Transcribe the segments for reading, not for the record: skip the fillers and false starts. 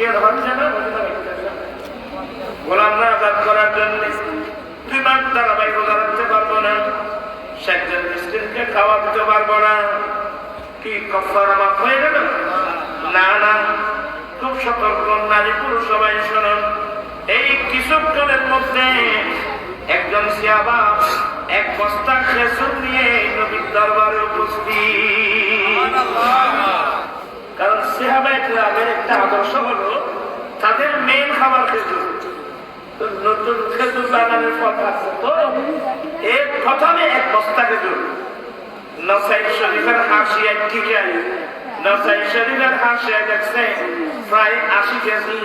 এর হচ্ছে না গোলামরা আজাদ করার জন্য 2 মাস ধারাবাহিক রোজা রাখতে পারবো না, 60 জন মিসকিনকে খাওয়া দিতে পারবো না, কি কাফারা মাফ হয়ে গেল? না না, খুব সতর্ক নারী পুরুষ সবাই শুনুন। এই কিছুক্ষণের মধ্যে একজন সাহাবা 1 বস্তা খেজুর নিয়ে নবীর দরবারে উপস্থিত। কারণ সাহাবায়ে কেরামের একটা আদর্শ হলো তাদের মেন খাবার খেজুর। নতুন খেজুর বাগানের কথা আছে তো এর প্রথমে 1 বস্তা খেজুর। নাসাই শরীফের হাসিয়া ঠিক আছে, নাসাই শরীফের হাসিয়া দেখছে প্রায় 80 কেজি,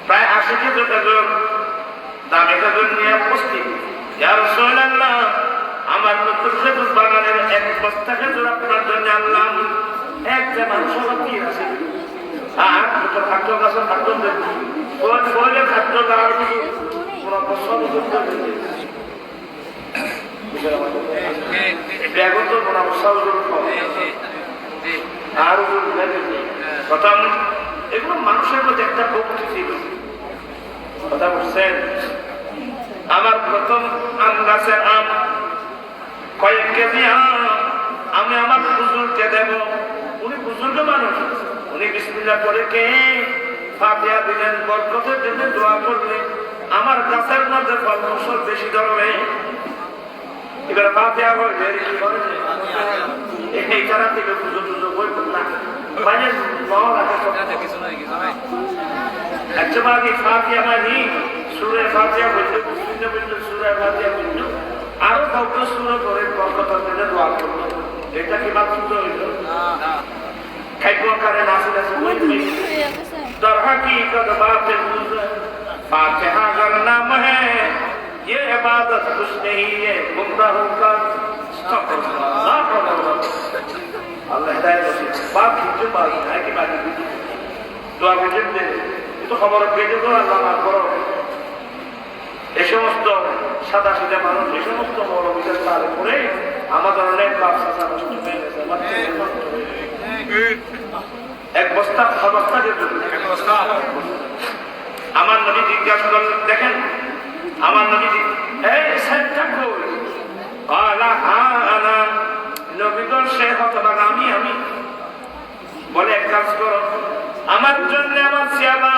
প্রায় 80 কেজি খেজুর দামে খেজুর নিয়ে উপস্থিত। ইয়া রাসূলুল্লাহ, আমার নতুন খেজুর বাগানের 1 বস্তা খেজুর আপনার জন্য আনলাম। এক জামান সবাই আছে আর তো খাদ্য গাছের খাদ্য দেখি ওর ফলে খাদ্য দেওয়ার কোনো পছন্দ করতে ব্যাগও তো কোনো অবস্থাও আর প্রথম এগুলো মানুষের মধ্যে একটা ভক্তি ছিল। কথা বলছেন, আমার প্রথম আম গাছের আম কয়েক কেজি আম আমি আমার হুজুরকে দেব। উনি বুজুর্গ মানুষ, উনি বিসমিল্লাহ করে কে ফাতিহা দিলেন, বরকতের জন্য দোয়া করলেন, আমার গাছের মধ্যে ফল ফসল বেশি ধরবে। এবার ফাতিহা বলবে কি করে এই তারা থেকে পুজো টুজো বই না মানে একটা বাদি ফাতিহা মানে সূরা ফাতিহা বলতে বিভিন্ন বিভিন্ন সূরা ফাতিহা বলতে আরো কাউকে সূরা করে বরকতের জন্য দোয়া করলো। এটা কি মাত্র হইল খাইবো করে নাসি নাসি বই दर हकीकत बात फातिहा अगर नाम है ये इबादत कुछ नहीं है गुमराहों का अल्लाह हिदायत बख्शे। बात जो बात है कि बात दुआ भेजे दे तो खबर भेजे दो अल्लाह माफ करो। এই সমস্ত সাদা সিধা মানুষ এই সমস্ত মৌলবীদের তালে পড়ে আমাদের অনেক ব্যবসা নষ্ট হয়ে গেছে। 1 বস্তা অবস্থা আমার নবী জিজ্ঞাসা করলেন, দেখেন আমার নবী এই সাইডটা কই? আলা আনা নবীগণ সে হতবাক আমি বলে এক কাজ করো, আমার জন্য আমার সিয়াবা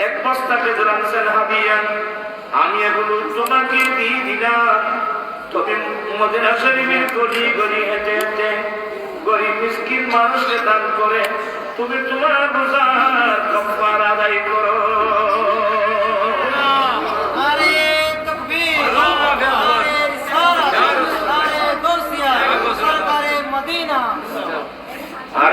1 বস্তা খেজুর আনছেন হাদিয়া, আমি এগুলো তোমাকে দিয়ে দিলাম। তুমি মদিনা শরীফের গলি গলি হেঁটে হেঁটে গরিব মিসকিন মানুষকে দান করে তুমি তোমার রোজার কাফারা আদায় করো। আর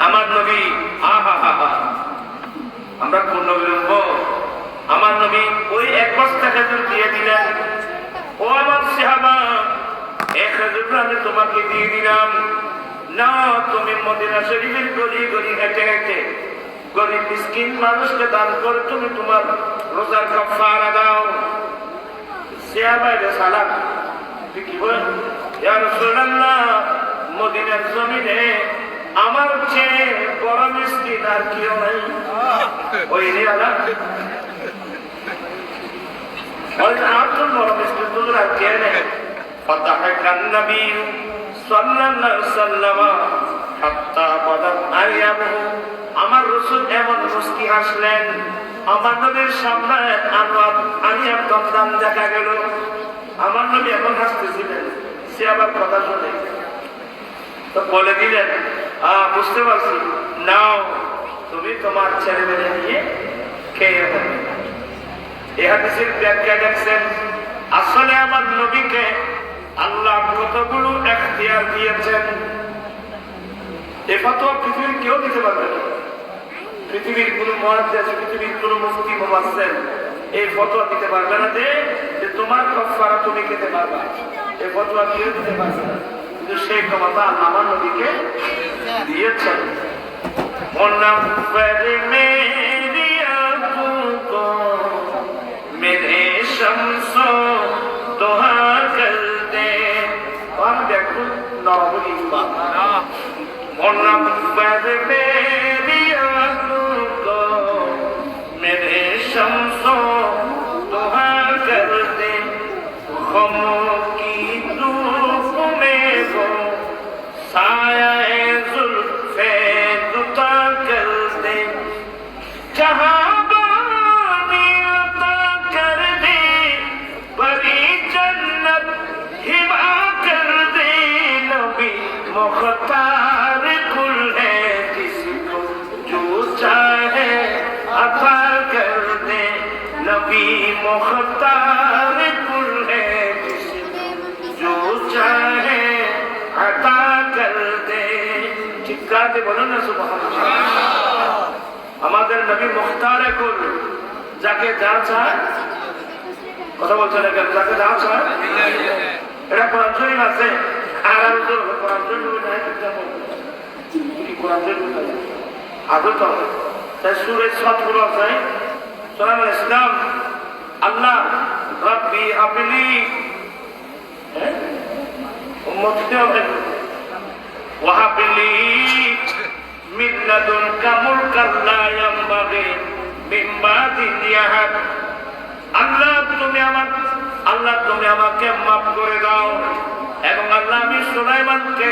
আমার নবী আহা হা হা আমরা কোন নবী? আমার নবী ওই 1 বস্তা খেজুর দিয়ে দিলেন। ও আমার সাহাবা, এই খেজুর আমি তোমাকে দিয়ে দিলাম, না তুমি মদিনা শরীফের গলি গলি হেঁটে হেঁটে গরিব মিসকিন মানুষকে দান করে তুমি তোমার রোজার কাফারা দাও। সাহাবা এর সালাম কি বলেন, ইয়া রাসূলুল্লাহ, মদিনার জমিনে আমার চেয়ে বড় মিসকিন আর কেউ নাই। ওই রিয়ালা আটজন বড় মিসকিন তো আর কে নেই। ফাতাহাকান নবী সাল্লাল্লাহু আলাইহি ওয়াসাল্লাম হাত্তা বাদাত আইয়ামু, আমার রাসূল এমন মুস্কি হাসলেন, আমার নবীর সামনে আনোয়ার আনিয়ার দমদাম দেখা গেল। আমার নবী এমন হাসতেছিলেন, সে আবার কথা শুনে তো বলে দিলেন, বুঝতে পারছি, নাও তুমি তোমার ছেলে মেয়ে নিয়ে খেয়ে যাবে। এই হাদিসের ব্যাখ্যা দেখছেন, আসলে আমার নবীকে আল্লাহ কতগুলো এখতিয়ার দিয়েছেন। এ ফতোয়া পৃথিবীর কেউ দিতে পারবে না। পৃথিবীর কোন মুহাদ্দিস, পৃথিবীর কোন মুফতি মুফাসসির এই ফতোয়া দিতে পারবে না যে তোমার কাফারা তুমি খেতে পারবা। এই ফতোয়া কেউ দিতে পারবে না, কিন্তু সেই ক্ষমতা আল্লাহ আমার নবীকে দিয়েছেন। मेरे शम्सो दुहा कर दे और देखो नौबली बात मुनव्वर मेरी आंखों को मेरे शम्सो दुहा कर दे ख़मों की धूप में वो साया जुल्फ़े दुता कर दे जहाँ बानी अता कर दे बड़ी जन्नत हिबा कर दे नबी मुख्तार कुल है जिसको जो चाहे अता कर दे नबी मुख्तार कुल है जिसको जो चाहे अता कर दे चिल्ला के बोलो ना सुभान अल्लाह আমাদের নবী মুখতারে কুল যাকে যা চায় কথা বলছেন না কেন যাকে যা চায় এটা কোরআন শরীফ আছে আর আর তো কোরআন শরীফ নাই কি কোরআন শরীফ আদৌ তো তাই সূরা সাদ গুলো আছে সূরা ইসলাম আল্লাহ রাব্বি হাবলি উম্মতিও ওয়াহাবলি من لدنك ملكا لا ينبغي من بعد يهب আল্লাহ তুমি আমাকে মাফ করে দাও এবং আল্লাহ আমি সুলাইমানকে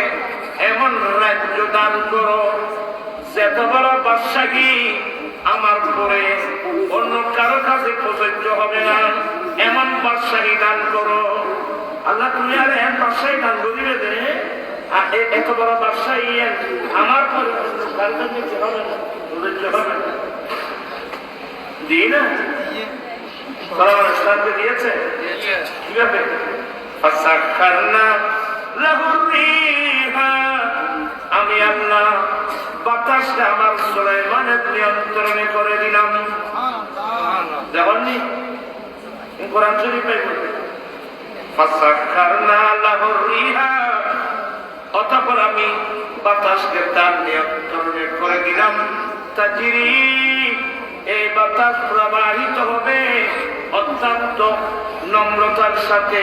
এমন রাজ্য দান করো যত বড় বাদশাহী আমার উপরে অন্য কারো কাছে প্রযোজ্য হবে না এমন বাদশাহী দান করো আল্লাহ তুমি আর এমন বাদশাহী দান করিবে দে এত বড় বাদশাহী আমার পরে দিয়েছে কিভাবে আমি আল্লাহ বাতাসটা আমার সুলাইমানের নিয়ন্ত্রণে করে দিলাম দেখনি কোরআন শরীফে ফাসাখখারনা লাহু রিহা অতঃপর আমি বাতাসকে তার নিয়ন্ত্রণে করে দিলাম তাজরি এই বাতাস প্রবাহিত হবে অত্যন্ত নম্রতার সাথে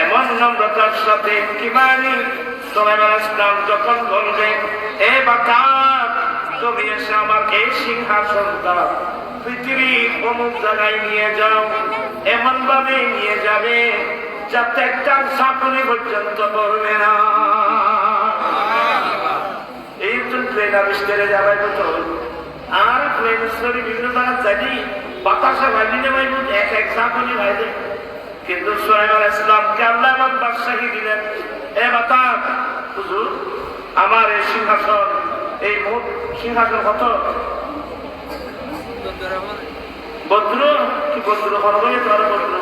এমন নম্রতার সাথে কি মানি সুলাইমান ইসলাম যখন বলবে এ বাতাস তুমি এসে আমার এই সিংহাসনটা পৃথিবীর অমুক জায়গায় নিয়ে যাও এমন ভাবে নিয়ে যাবে যাতে একটা ঝাঁকুনি পর্যন্ত পড়বে না এই তো ট্রেন আবিষ্কারে যাবে তো আর প্লেন স্তরে বিভিন্ন জায়গা জানি বাতাসে ভাবি নেবাই এক এক ঝাঁকুনি ভাইবে কিন্তু সুলাইমান ইসলামকে আল্লাহ এমন বাদশাহী দিলেন এ বাতাস হুজুর আমার এই সিংহাসন এই মোট সিংহাসন কত বদ্র কি বদ্র করবো ধর বদ্র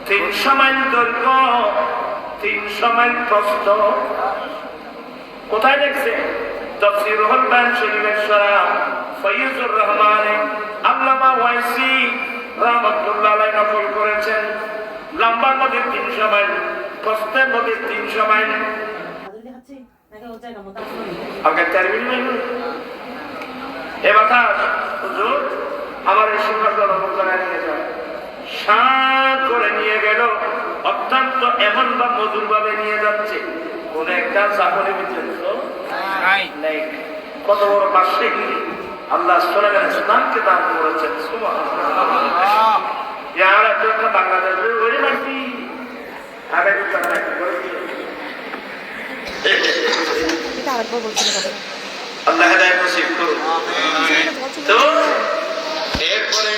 300 মাইল দৈর্ঘ্য 300 মাইল প্রস্থ কোথায় দেখছে তাফসীরুল বায়ান শরীফের শরহ ফয়জুর রহমান আল্লামা ওয়াইসি রাহমাতুল্লাহ আলাইহি নকল করেছেন লম্বার মধ্যে 300 মাইল প্রস্থের মধ্যে 300 মাইল আগে টার্মিন মাইল এ বাতাস হুজুর আমার এই সিংহাসন অমুক জায়গায় নিয়ে যাও শান করে নিয়ে গেল অত্যন্ত এমন বা মধুর ভাবে নিয়ে যাচ্ছে কোন একটা চাকরি নেই কত বড় পাশে আল্লাহ সুলাইমান ইসলামকে দান করেছেন সুবহানাল্লাহ ইয়ার একটা বাংলাদেশের ওই নাকি আগে তো নাকি এটা আরেকবার বলছিলাম আল্লাহ হেদায়েত নসিব করুন আমিন তো এরপরে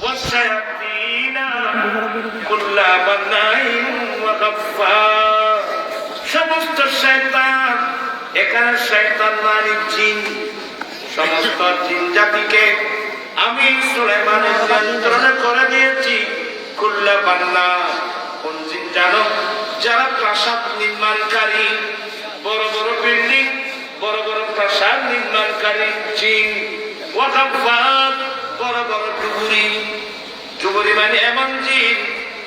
ওয়াশায়াতিনা কুল্লা বানাইন ওয়া গাফফার সমস্ত শয়তান এখানে শয়তান মানে জিন সমস্ত জিন জাতিকে আমি সুলাইমানের নিয়ন্ত্রণে করে দিয়েছি কুল্লা বান্না কোন জিন জানো যারা প্রাসাদ নির্মাণকারী বড় বড় বিল্ডিং বড় বড় প্রাসাদ নির্মাণকারী জিন ওয়া গাফফার বড় বড় ডুবুরি মানে এমন জিন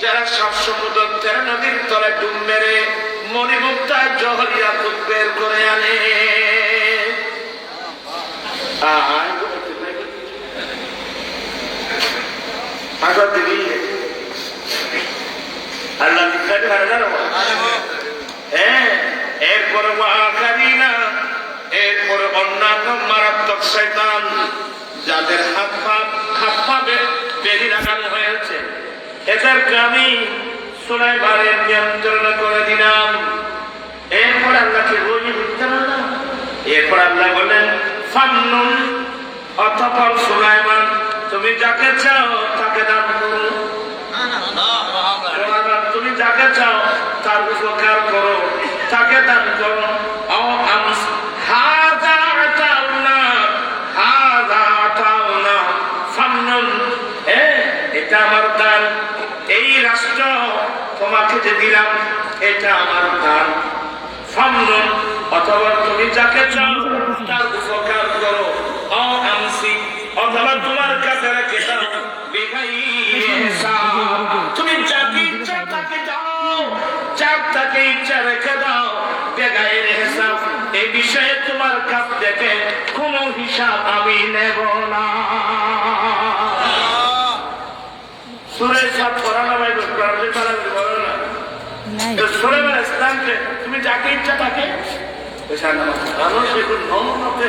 যারা সব সমুদ্র তেরো নদীর তলায় ডুব মেরে মণিমুক্তায় জহরিয়া দুধ বের করে আনে হাসা দিবি আল্লাহ দিকারি হারে না হ্যাঁ এরপরে ওয়াকারিনা এরপরে অন্যান্য মারাত্মক শয়তান যাদের হাত পা বেঁধে লাগানো হয়েছে এদেরকে আমি সুলাইমানের নিয়ন্ত্রণ করে দিলাম। এরপর আল্লাহকে বই দিতে না এরপর আল্লাহ বলেন ফান্নুন অতঃপর সুলাইমান তুমি যাকে চাও তাকে দান করো, তুমি যাকে চাও তার উপকার করো, তাকে দান করো। এটা আমার দান, এই রাষ্ট্র তোমাকে যে দিলাম এটা আমার দান। ফামনুন অথবা তুমি যাকে চাও তার উপকার করো, অথবা তোমার কাছে রেখে দাও, তুমি যাকে ইচ্ছা তাকে দাও, যার তাকে ইচ্ছা রেখে দাও বেগায়ের হিসাব। এই বিষয়ে তোমার কাছ থেকে কোনো হিসাব আমি নেব না। সূরা সাত কোরআনে বাইবেল কোরআনে তারা বলে না সুলাইমান ইসলামকে তুমি যাকে ইচ্ছা তাকে মানুষ এখন নমতে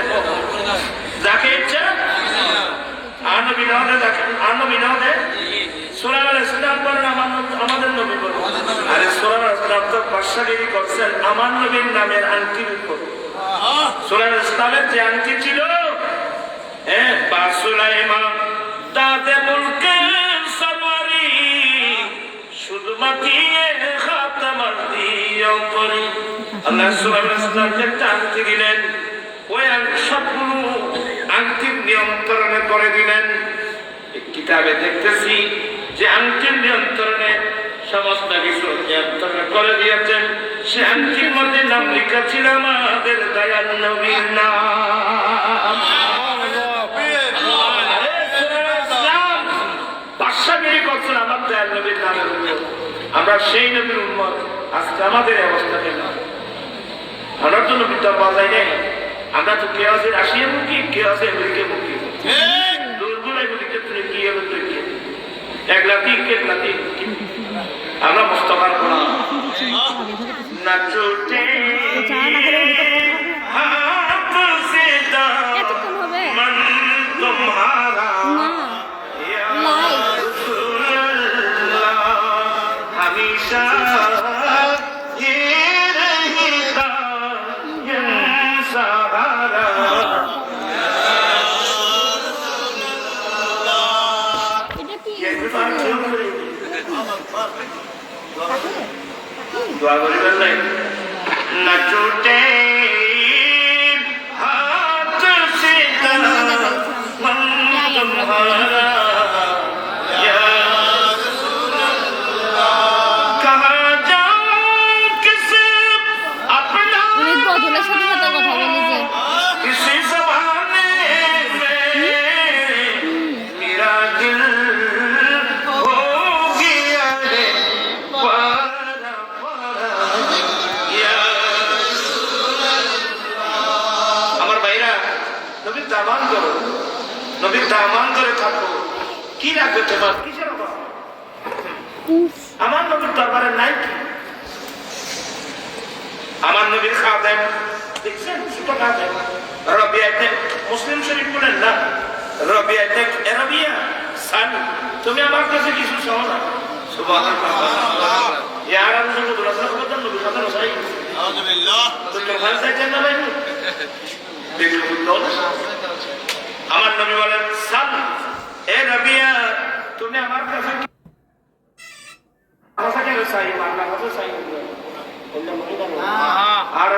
যাকে ইচ্ছা আনবিনদে সুলাইমান ইসলাম বলেন আমাদের নবী বলেন। আরে সুলাইমান ইসলাম তো বাদশাগিরি করছেন আমার নবীর নামের আংটির উপর। সুলাইমান ইসলামের যে আংটি ছিল বা সুলাইমান দাদে মুলকে সরওয়ারি শুধু মাটিয়ে খাতামার দিও পরি। আল্লাহ সুলাইমান ইসলামকে একটা আংটি দিলেন, ওই সবগুলো আংটির নিয়ন্ত্রণে করে দিলেন। কিতাবে দেখতেছি যে আংটির নিয়ন্ত্রণে সমস্ত কিছু নিয়ন্ত্রণে করে দিয়েছেন। সে আংটির মধ্যে নাম লেখা ছিল আমাদের দয়াল নবীর নাম। বাদশাগিরি করছেন আমার দয়াল নবীর নামের উপর। আমরা সেই নবীর উম্মত, আজকে আমাদের অবস্থা কেন? আমরা তো নবীটা বাজাই নেই। আমরা তো কেউ আছে রাশিয়া মুখী, কেউ আছে আমেরিকা মুখী। আমরা মোস্তফার কোন না চোটে হাত সে দামন তোমারা हमेशा ये रहेगा ये सहारा। दुआ करिবেন নাই না ছুটে হাত সে দামন তোমারা নবীর দামান ধরে থাকো। কি রাখবে তোমার? কিসের অভাব? আমার নবীর দরবারে নাই কি? আমার নবীর খাদেম দেখছেন, ছোট খাদেম রবিয়াতে মুসলিম শরীফ বলেন না, রবিয়াতে রবিয়া সানি তুমি আমার কাছে কিছু চাও না। সুবহানাল্লাহ ইয়ার আমি যখন রাসূল খবরদার নবী সাথে রসাই আলহামদুলিল্লাহ তো ভালো চাইছেন না ভাই দেখুন তো আমার নবী বলেন সাল এ রবিয়া তুমি আমার কাছে চাই, মার কাছে চাই, আর